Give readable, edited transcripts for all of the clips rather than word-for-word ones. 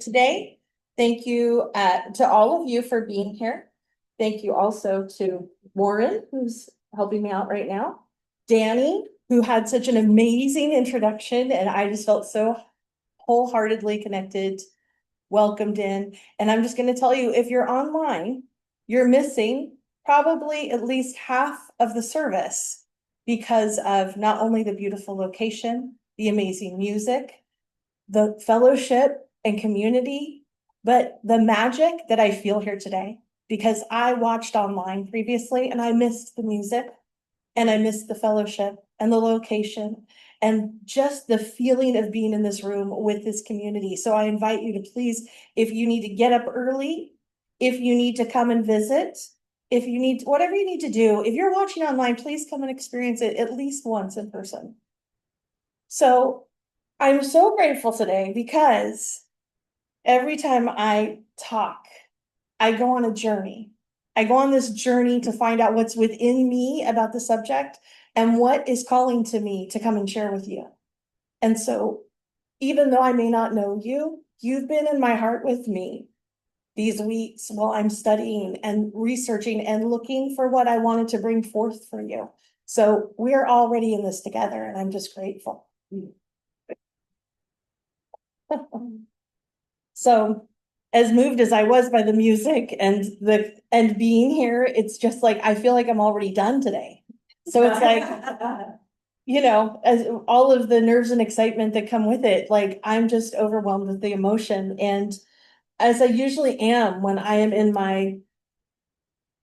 today. Thank you to all of you for being here. Thank you also to Warren, who's helping me out right now. Danny, who had such an amazing introduction, and I just felt so wholeheartedly connected, welcomed in. And I'm just going to tell you, if you're online, you're missing probably at least half of the service because of not only the beautiful location, the amazing music, the fellowship and community, but the magic that I feel here today, because I watched online previously and I missed the music and I missed the fellowship and the location and just the feeling of being in this room with this community. So I invite you to please, if you need to get up early, if you need to come and visit, if you need, whatever you need to do, if you're watching online, please come and experience it at least once in person. So I'm so grateful today because every time I talk, I go on a journey. I go on this journey to find out what's within me about the subject and what is calling to me to come and share with you. And so, even though I may not know you, you've been in my heart with me these weeks while I'm studying and researching and looking for what I wanted to bring forth for you. So, we're already in this together, and I'm just grateful. So, as moved as I was by the music and being here, it's just like I feel like I'm already done today. So it's like, as all of the nerves and excitement that come with it, like I'm just overwhelmed with the emotion. And as I usually am when I am in my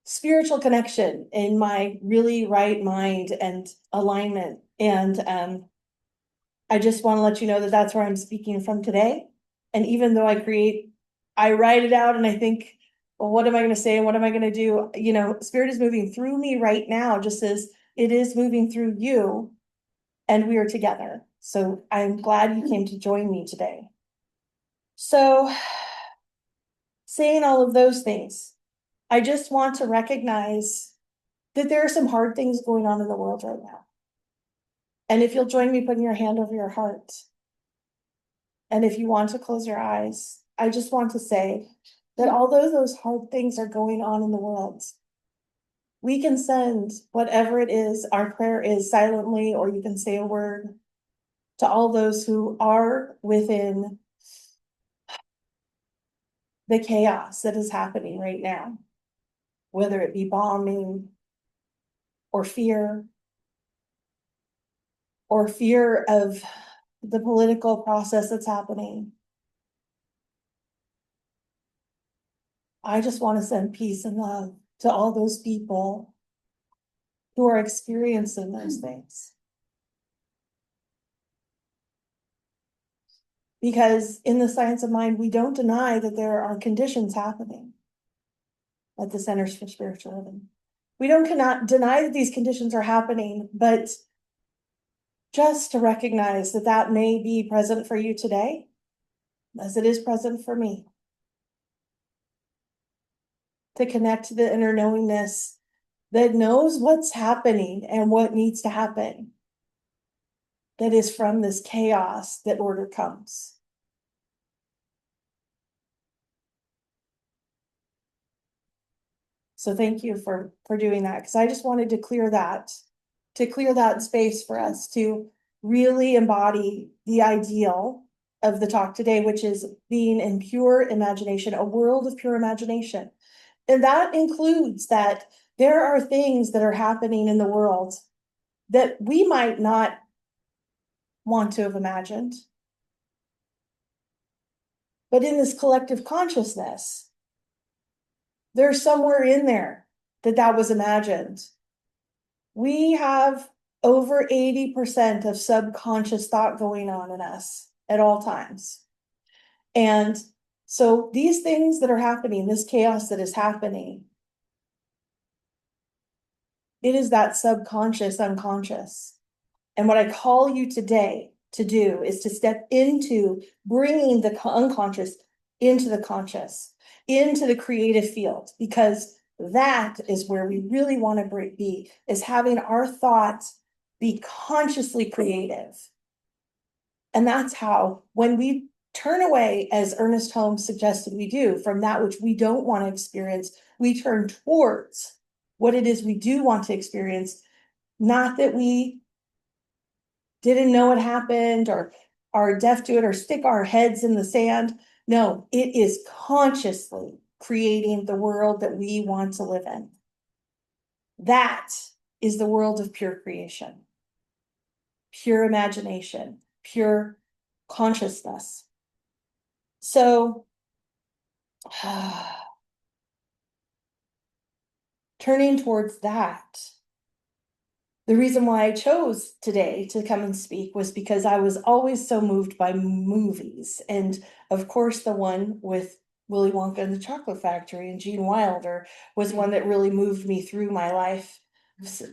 spiritual connection, in my really right mind and alignment. And I just want to let you know that that's where I'm speaking from today. And even though I write it out and I think, well, what am I going to say? And what am I going to do? Spirit is moving through me right now, just as it is moving through you. And we are together. So I'm glad you came to join me today. So, saying all of those things, I just want to recognize that there are some hard things going on in the world right now. And if you'll join me putting your hand over your heart, and if you want to close your eyes, I just want to say that although those hard things are going on in the world, we can send whatever it is our prayer is silently, or you can say a word to all those who are within the chaos that is happening right now, whether it be bombing or fear of the political process that's happening. I just want to send peace and love to all those people who are experiencing those things. Because in the science of mind, we don't deny that there are conditions happening at the Centers for Spiritual Living. We don't cannot deny that these conditions are happening, but just to recognize that that may be present for you today, as it is present for me. To connect to the inner knowingness that knows what's happening and what needs to happen. That is from this chaos that order comes. So thank you for doing that, because I just wanted to clear that space for us to really embody the ideal of the talk today, which is being in pure imagination, a world of pure imagination. And that includes that there are things that are happening in the world that we might not want to have imagined. But in this collective consciousness, there's somewhere in there that was imagined. We have over 80% of subconscious thought going on in us at all times. And so these things that are happening, this chaos that is happening, it is that subconscious, unconscious. And what I call you today to do is to step into bringing the unconscious into the conscious, into the creative field, because that is where we really want to be, is having our thoughts be consciously creative. And that's how, when we turn away, as Ernest Holmes suggested we do, from that which we don't want to experience. We turn towards what it is we do want to experience. Not that we didn't know what happened or are deaf to it or stick our heads in the sand. No, it is consciously creating the world that we want to live in. That is the world of pure creation, pure imagination, pure consciousness. So, turning towards that, the reason why I chose today to come and speak was because I was always so moved by movies. And of course, the one with Willy Wonka and the Chocolate Factory and Gene Wilder was one that really moved me through my life.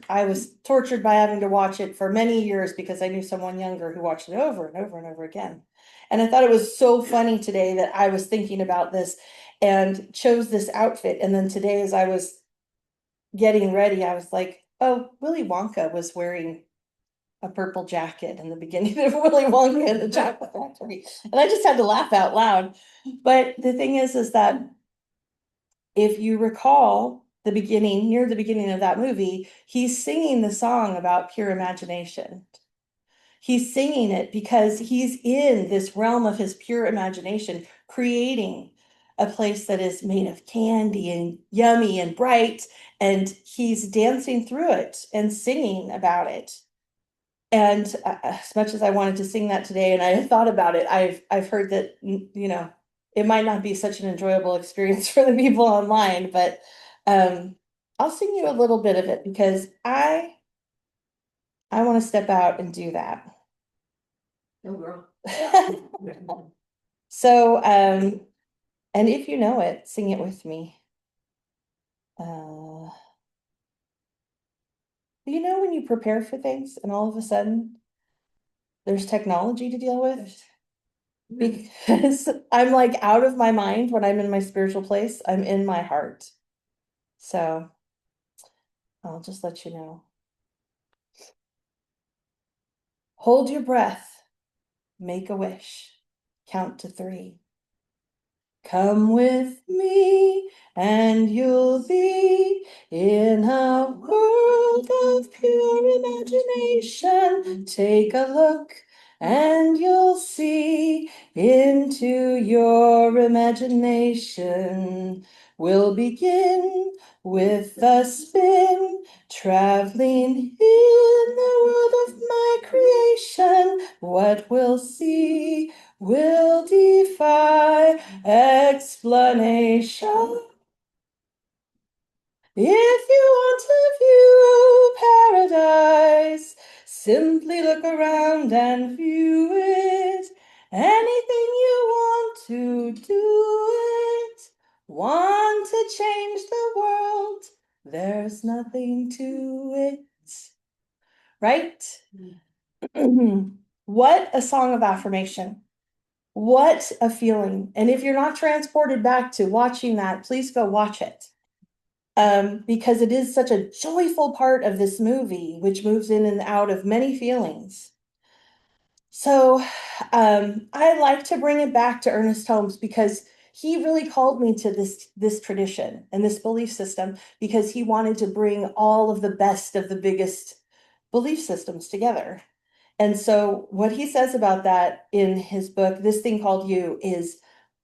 I was tortured by having to watch it for many years because I knew someone younger who watched it over and over and over again. And I thought it was so funny today that I was thinking about this and chose this outfit. And then today, as I was getting ready, I was like, oh, Willy Wonka was wearing a purple jacket in the beginning of Willy Wonka and the Chocolate Factory. And I just had to laugh out loud. But the thing is that if you recall the beginning, near the beginning of that movie, he's singing the song about pure imagination. He's singing it because he's in this realm of his pure imagination, creating a place that is made of candy and yummy and bright, and he's dancing through it and singing about it. And as much as I wanted to sing that today, and I thought about it, I've heard that it might not be such an enjoyable experience for the people online, but I'll sing you a little bit of it because I want to step out and do that. No, girl. So, and if you know it, sing it with me. You know, when you prepare for things and all of a sudden there's technology to deal with? Because I'm like out of my mind when I'm in my spiritual place, I'm in my heart. So I'll just let you know. Hold your breath, make a wish, count to 3. Come with me and you'll be in a world of pure imagination. Take a look and you'll see into your imagination. We'll begin with a spin, traveling in the world of my creation. What we'll see will defy explanation. If you want to view paradise, simply look around and view it. Anything you want to do it. Want to change the world, there's nothing to it. Right? What a song of affirmation. What a feeling. And if you're not transported back to watching that, please go watch it. Because it is such a joyful part of this movie, which moves in and out of many feelings. So I like to bring it back to Ernest Holmes because he really called me to this tradition and this belief system because he wanted to bring all of the best of the biggest belief systems together. And so what he says about that in his book, This Thing Called You, is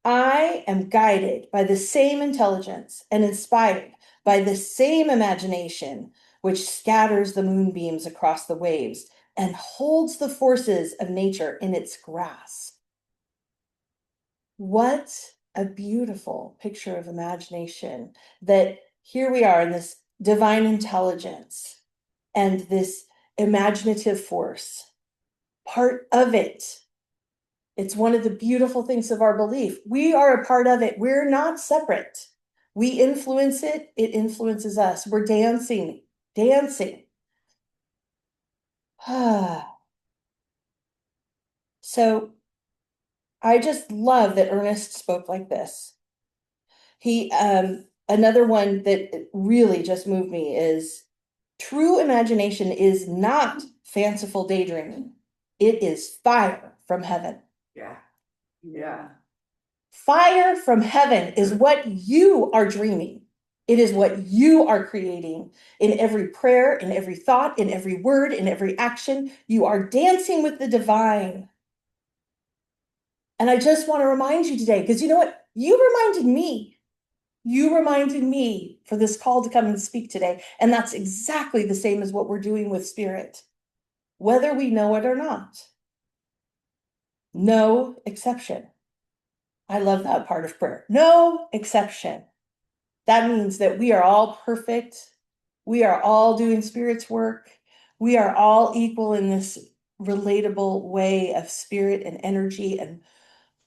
I am guided by the same intelligence and inspired by the same imagination which scatters the moonbeams across the waves and holds the forces of nature in its grasp. What a beautiful picture of imagination that here we are in this divine intelligence and this imaginative force, part of it. It's one of the beautiful things of our belief. We are a part of it. We're not separate. We influence it. It influences us. We're dancing, dancing. So I just love that Ernest spoke like this. He, another one that really just moved me is true imagination is not fanciful daydreaming. It is fire from heaven. Yeah. Yeah. Fire from heaven is what you are dreaming. It is what you are creating in every prayer, in every thought, in every word, in every action. You are dancing with the divine. And I just want to remind you today, because you know what? You reminded me. You reminded me for this call to come and speak today. And that's exactly the same as what we're doing with spirit, whether we know it or not. No exception. I love that part of prayer. No exception. That means that we are all perfect. We are all doing spirit's work. We are all equal in this relatable way of spirit and energy and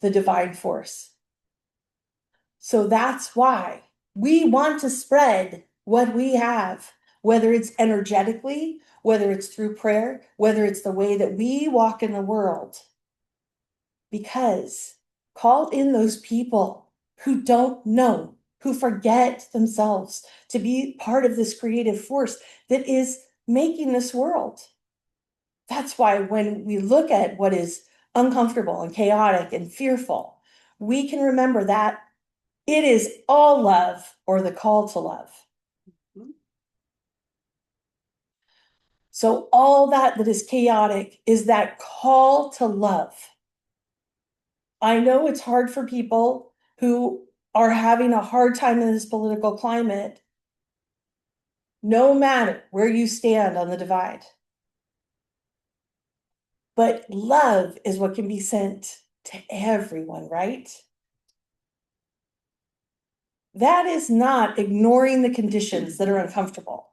the divine force. So that's why we want to spread what we have, whether it's energetically, whether it's through prayer, whether it's the way that we walk in the world. Because call in those people who don't know, who forget themselves to be part of this creative force that is making this world. That's why when we look at what is uncomfortable and chaotic and fearful, we can remember that it is all love or the call to love. So all that is chaotic is that call to love. I know it's hard for people who are having a hard time in this political climate, no matter where you stand on the divide. But love is what can be sent to everyone, right? That is not ignoring the conditions that are uncomfortable.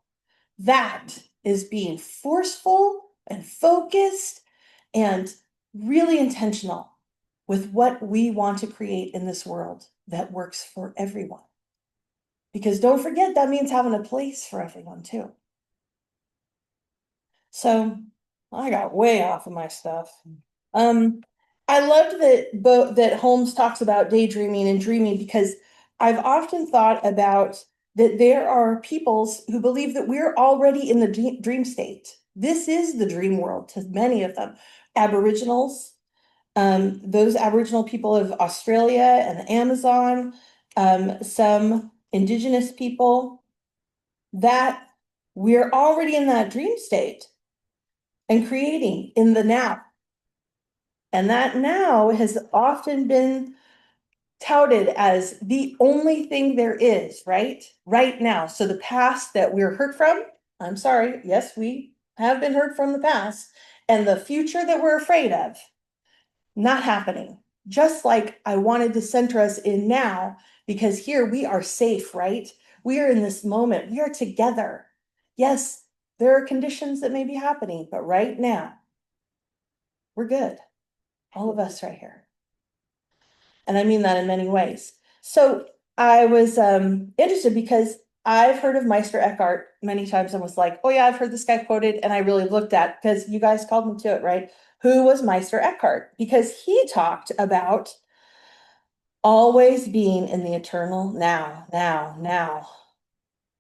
That is being forceful and focused and really intentional with what we want to create in this world that works for everyone. Because don't forget, that means having a place for everyone too. So I got way off of my stuff. I loved that Holmes talks about daydreaming and dreaming because I've often thought about that there are peoples who believe that we're already in the dream state. This is the dream world to many of them. Aboriginals, those Aboriginal people of Australia and the Amazon, some indigenous people, that we're already in that dream state and creating in the now. And that now has often been touted as the only thing there is, right? Right now. So the past that we're hurt from, I'm sorry, yes, we have been hurt from the past, and the future that we're afraid of, not happening. Just like I wanted to center us in now, because here we are safe, right? We are in this moment, we are together. Yes, there are conditions that may be happening, but right now, we're good. All of us right here. And I mean that in many ways. So I was interested because I've heard of Meister Eckhart many times and was like, oh yeah, I've heard this guy quoted. And I really looked at, because you guys called me to it, right? Who was Meister Eckhart? Because he talked about always being in the eternal now, now, now.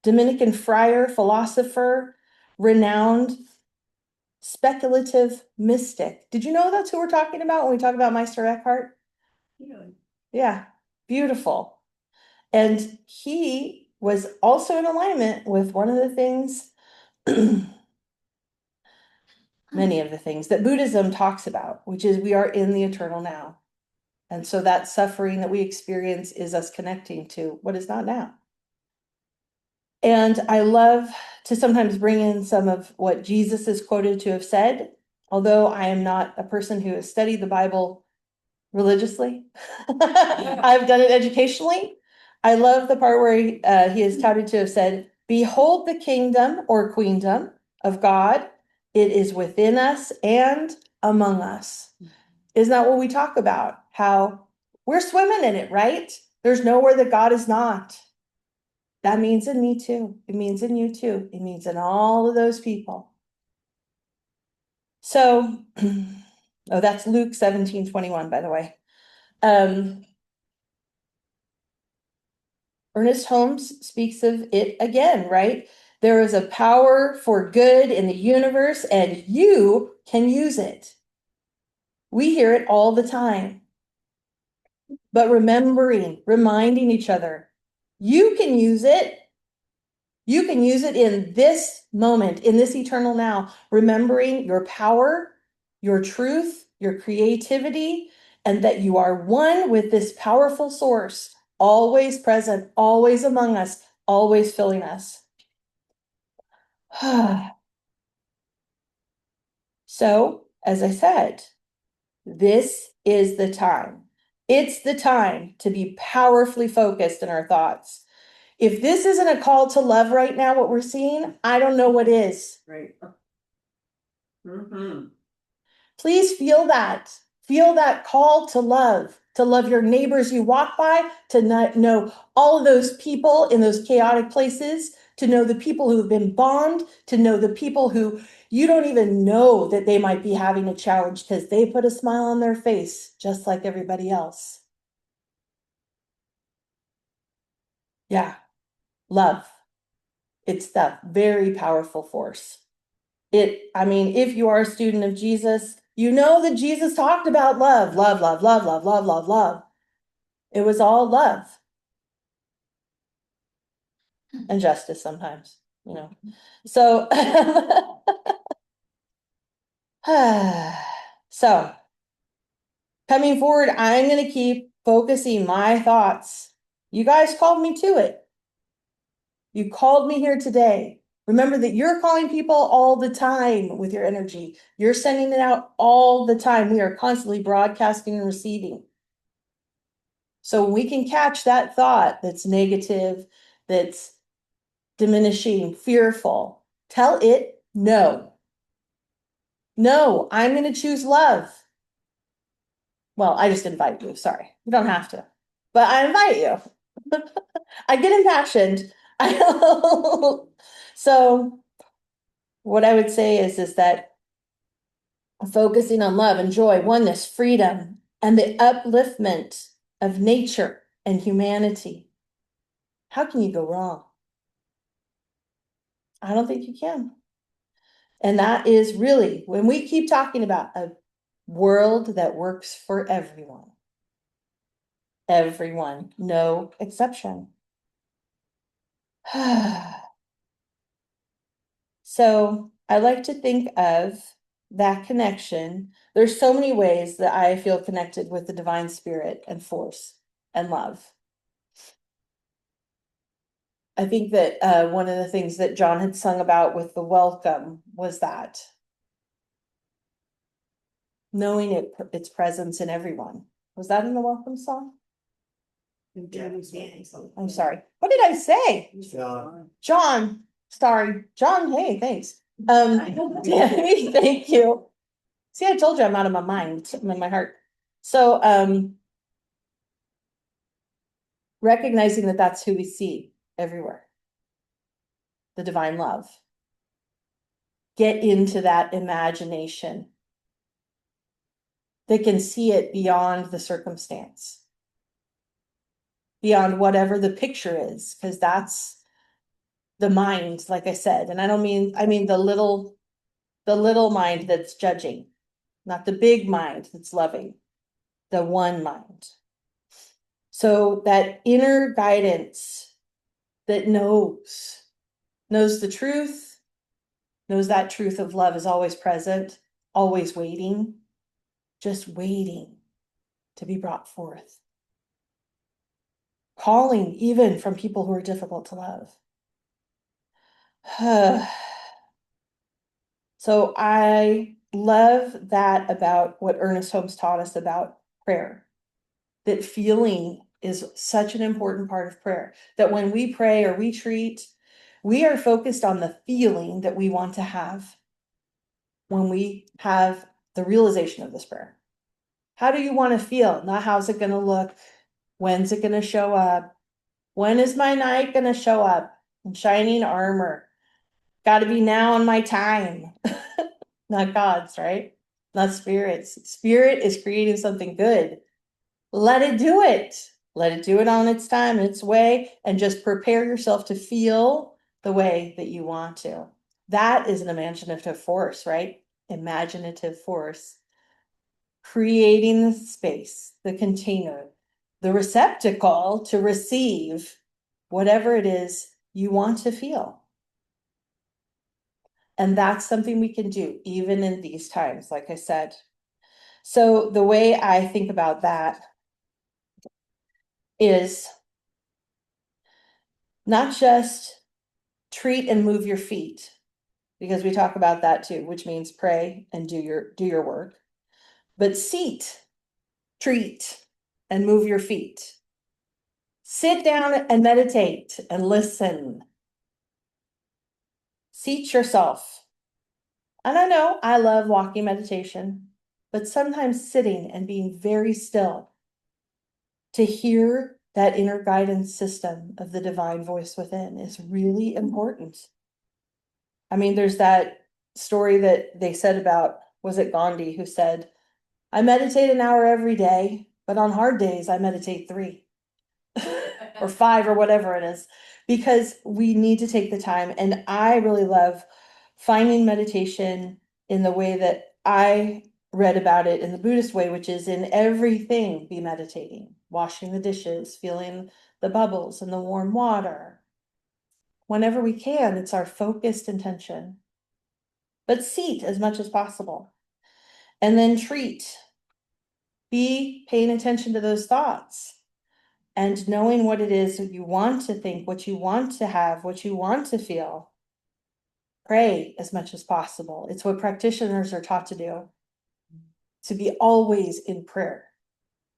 Dominican friar, philosopher, renowned speculative mystic. Did you know that's who we're talking about when we talk about Meister Eckhart? Yeah. Yeah, beautiful. And he was also in alignment with one of the things, many of the things that Buddhism talks about, which is we are in the eternal now. And so that suffering that we experience is us connecting to what is not now. And I love to sometimes bring in some of what Jesus is quoted to have said, although I am not a person who has studied the Bible religiously. I've done it educationally. I love the part where he is touted to have said, behold the kingdom or queendom of God. It is within us and among us. Isn't that what we talk about? How we're swimming in it, right? There's nowhere that God is not. That means in me too. It means in you too. It means in all of those people. So, oh, that's Luke 17:21, by the way. Ernest Holmes speaks of it again, right? There is a power for good in the universe, and you can use it. We hear it all the time. but reminding each other, you can use it. You can use it in this moment, in this eternal now, remembering your power, your truth, your creativity, and that you are one with this powerful source, always present, always among us, always filling us. So, as I said, this is the time. It's the time to be powerfully focused in our thoughts. If this isn't a call to love right now, what we're seeing, I don't know what is. Right. Mm-hmm. Please feel that. Feel that call to love your neighbors you walk by, to know all of those people in those chaotic places, to know the people who've been bombed, to know the people who you don't even know that they might be having a challenge because they put a smile on their face just like everybody else. Yeah, love. It's that very powerful force. I mean, if you are a student of Jesus, you know that Jesus talked about love, love, love, love, love, love, love, love. It was all love and justice sometimes, you know. So, so coming forward, I'm going to keep focusing my thoughts. You guys called me to it. You called me here today. Remember that you're calling people all the time with your energy. You're sending it out all the time. We are constantly broadcasting and receiving. So we can catch that thought that's negative, that's diminishing, fearful. Tell it no. No, I'm going to choose love. Well, I just invite you. Sorry. You don't have to, but I invite you. I get impassioned. So what I would say is that focusing on love and joy, oneness, freedom, and the upliftment of nature and humanity. How can you go wrong? I don't think you can. And that is really, when we keep talking about a world that works for everyone, no exception. So I like to think of that connection. There's so many ways that I feel connected with the divine spirit and force and love. I think that one of the things that John had sung about with the welcome was that knowing its presence in everyone. Was that in the welcome song? I'm sorry. What did I say? John. Sorry. John, hey, thanks. Danny, thank you. See, I told you I'm out of my mind. I'm in my heart. So recognizing that that's who we see everywhere. The divine love. Get into that imagination. They can see it beyond the circumstance. Beyond whatever the picture is, because that's the mind, like I said. And I mean the little mind that's judging, not the big mind that's loving, the one mind. So that inner guidance that knows the truth, knows that truth of love is always present, always waiting, just waiting to be brought forth. Calling even from people who are difficult to love. So I love that about what Ernest Holmes taught us about prayer, that feeling is such an important part of prayer, that when we pray or retreat, we are focused on the feeling that we want to have when we have the realization of this prayer. How do you want to feel? Not how's it going to look? When's it going to show up? When is my knight going to show up in shining armor? Got to be now in my time. Not God's, right? Not spirit's. Spirit is creating something good. Let it do it. Let it do it on its time, its way, and just prepare yourself to feel the way that you want to. That is an imaginative force, right? Imaginative force. Creating the space, the container, the receptacle to receive whatever it is you want to feel. And that's something we can do even in these times, like I said. So the way I think about that is not just treat and move your feet, because we talk about that too, which means pray and do your work, but seat, treat, and move your feet. Sit down and meditate and listen. Seat yourself. And I know I love walking meditation, but sometimes sitting and being very still to hear that inner guidance system of the divine voice within is really important. I mean, there's that story that they said about, was it Gandhi, who said, I meditate an hour every day, but on hard days, I meditate 3 or 5 or whatever it is, because we need to take the time. And I really love finding meditation in the way that I read about it in the Buddhist way, which is in everything be meditating, washing the dishes, feeling the bubbles in the warm water. Whenever we can, it's our focused intention. But seat as much as possible. And then treat. Be paying attention to those thoughts and knowing what it is that you want to think, what you want to have, what you want to feel. Pray as much as possible. It's what practitioners are taught to do. To be always in prayer.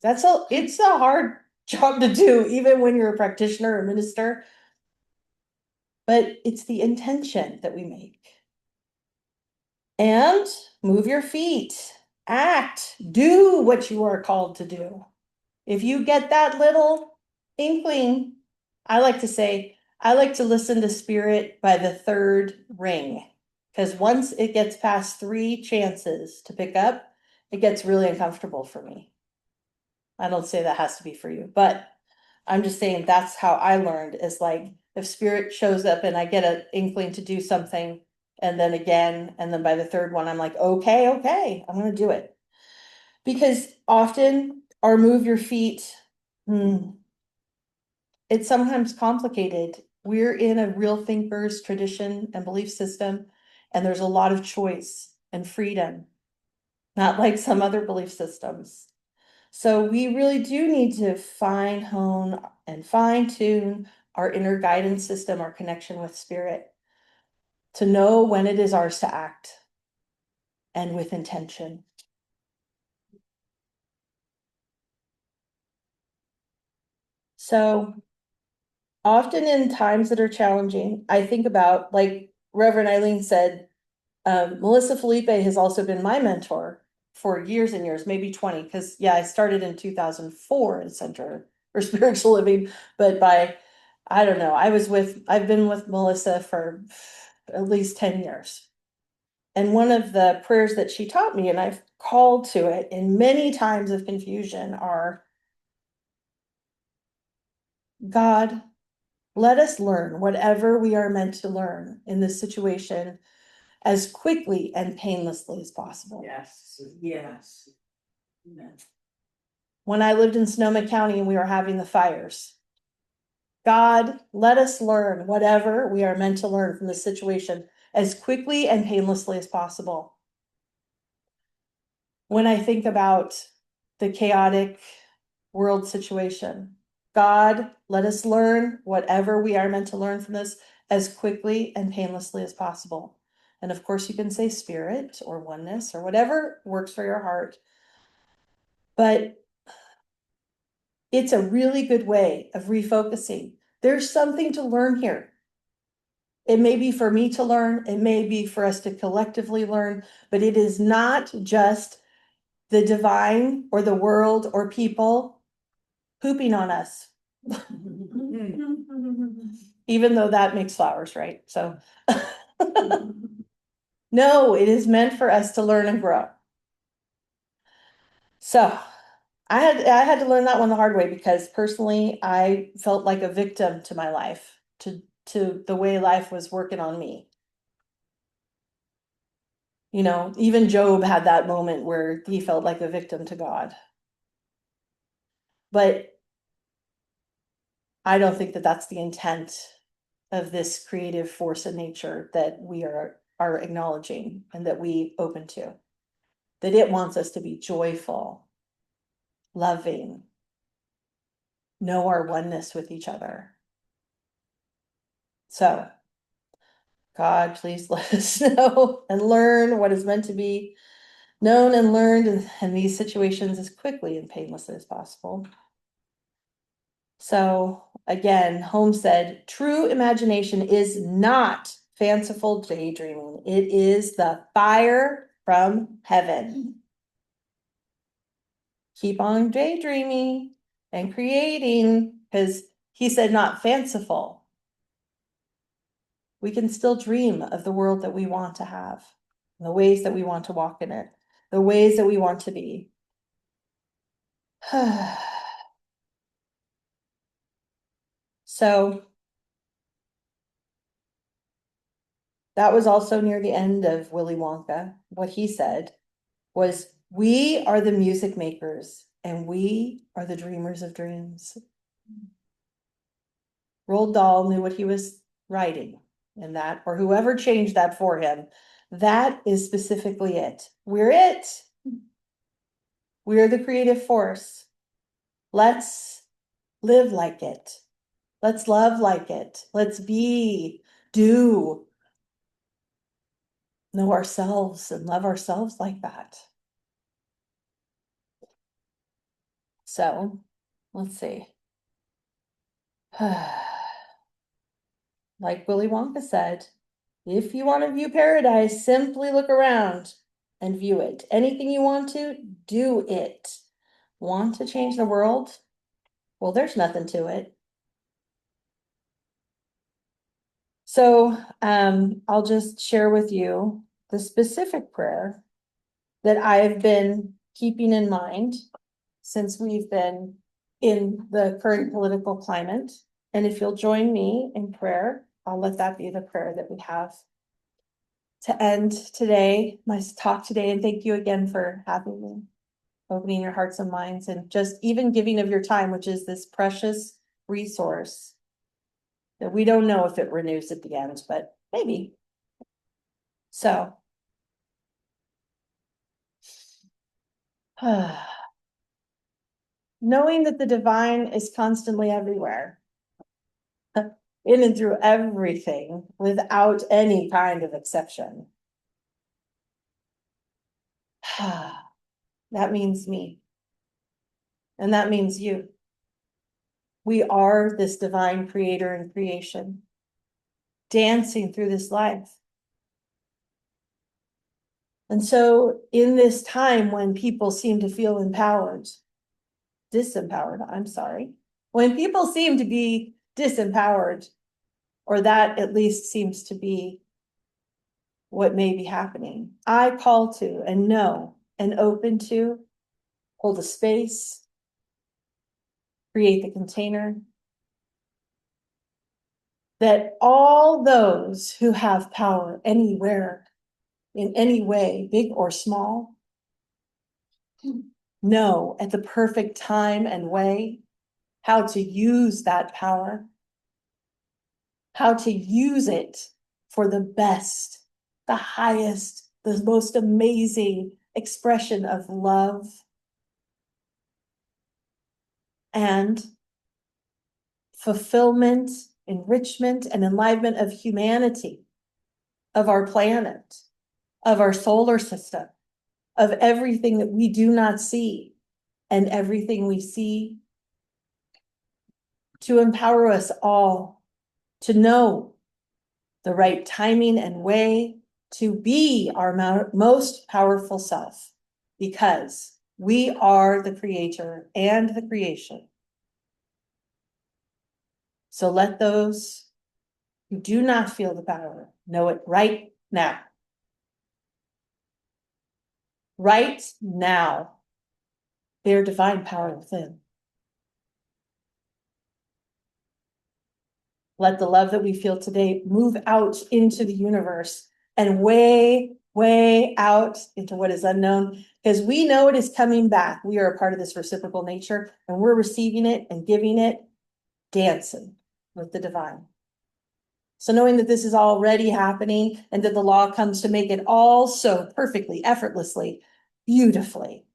It's a hard job to do, even when you're a practitioner or minister. But it's the intention that we make. And move your feet. Act. Do what you are called to do. If you get that little inkling, I like to say, I like to listen to spirit by the 3rd ring. Because once it gets past 3 chances to pick up, it gets really uncomfortable for me. I don't say that has to be for you, but I'm just saying that's how I learned, is like, if spirit shows up and I get an inkling to do something, and then again, and then by the 3rd one, I'm like, okay, I'm gonna do it. Because often our move your feet, it's sometimes complicated. We're in a real thinker's tradition and belief system, and there's a lot of choice and freedom, not like some other belief systems. So we really do need to hone and fine tune our inner guidance system, our connection with spirit, to know when it is ours to act and with intention. So often in times that are challenging, I think about, like Reverend Eileen said, Melissa Felipe has also been my mentor for years and years, maybe 20, because I started in 2004 in Center for Spiritual Living, but I don't know, I've been with Melissa for at least 10 years. And one of the prayers that she taught me, and I've called to it in many times of confusion, are, God, let us learn whatever we are meant to learn in this situation as quickly and painlessly as possible. Yes, yes. Amen. When I lived in Sonoma County and we were having the fires, God, let us learn whatever we are meant to learn from this situation as quickly and painlessly as possible. When I think about the chaotic world situation, God, let us learn whatever we are meant to learn from this as quickly and painlessly as possible. And of course, you can say spirit or oneness or whatever works for your heart. But it's a really good way of refocusing. There's something to learn here. It may be for me to learn, it may be for us to collectively learn, but it is not just the divine or the world or people pooping on us. Even though that makes flowers, right? So no, it is meant for us to learn and grow. So I had to learn that one the hard way, because personally I felt like a victim to my life, to the way life was working on me. You know, even Job had that moment where he felt like a victim to God. But I don't think that that's the intent of this creative force in nature that we are acknowledging and that we open to. That it wants us to be joyful, loving, know our oneness with each other. So, God, please let us know and learn what is meant to be known and learned in these situations as quickly and painlessly as possible. So again, Holmes said, true imagination is not fanciful daydreaming. It is the fire from heaven. Keep on daydreaming and creating, because he said not fanciful. We can still dream of the world that we want to have, the ways that we want to walk in it, the ways that we want to be. So that was also near the end of Willy Wonka. What he said was, we are the music makers and we are the dreamers of dreams. Roald Dahl knew what he was writing in that, or whoever changed that for him. That is specifically it. We're it. We're the creative force. Let's live like it. Let's love like it. Let's be, do, know ourselves and love ourselves like that. So, let's see. Like Willy Wonka said, if you want to view paradise, simply look around and view it. Anything you want to, do it. Want to change the world? Well, there's nothing to it. So I'll just share with you the specific prayer that I've been keeping in mind since we've been in the current political climate. And if you'll join me in prayer, I'll let that be the prayer that we have to end today, my talk today. And thank you again for having me, opening your hearts and minds, and just even giving of your time, which is this precious resource that we don't know if it renews at the end, but maybe. So, knowing that the divine is constantly everywhere, in and through everything, without any kind of exception. That means me. And that means you. We are this divine creator and creation, dancing through this life. And so in this time when people seem to feel disempowered, I'm sorry, when people seem to be disempowered, or that at least seems to be what may be happening, I call to and know and open to hold a space, create the container, that all those who have power anywhere, in any way, big or small, know at the perfect time and way how to use that power, how to use it for the best, the highest, the most amazing expression of love and fulfillment, enrichment, and enlivenment of humanity, of our planet, of our solar system, of everything that we do not see and everything we see, to empower us all to know the right timing and way to be our most powerful self, because we are the creator and the creation. So let those who do not feel the power know it right now. Right now, their divine power within. Let the love that we feel today move out into the universe and way, way out into what is unknown, because we know it is coming back. We are a part of this reciprocal nature and we're receiving it and giving it dancing with the divine. So knowing that this is already happening and that the law comes to make it all so perfectly, effortlessly, beautifully.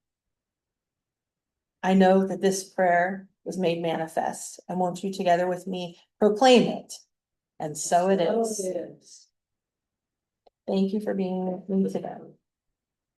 I know that this prayer was made manifest. I want you together with me proclaim it. And so it is. So it is. Thank you for being with me today.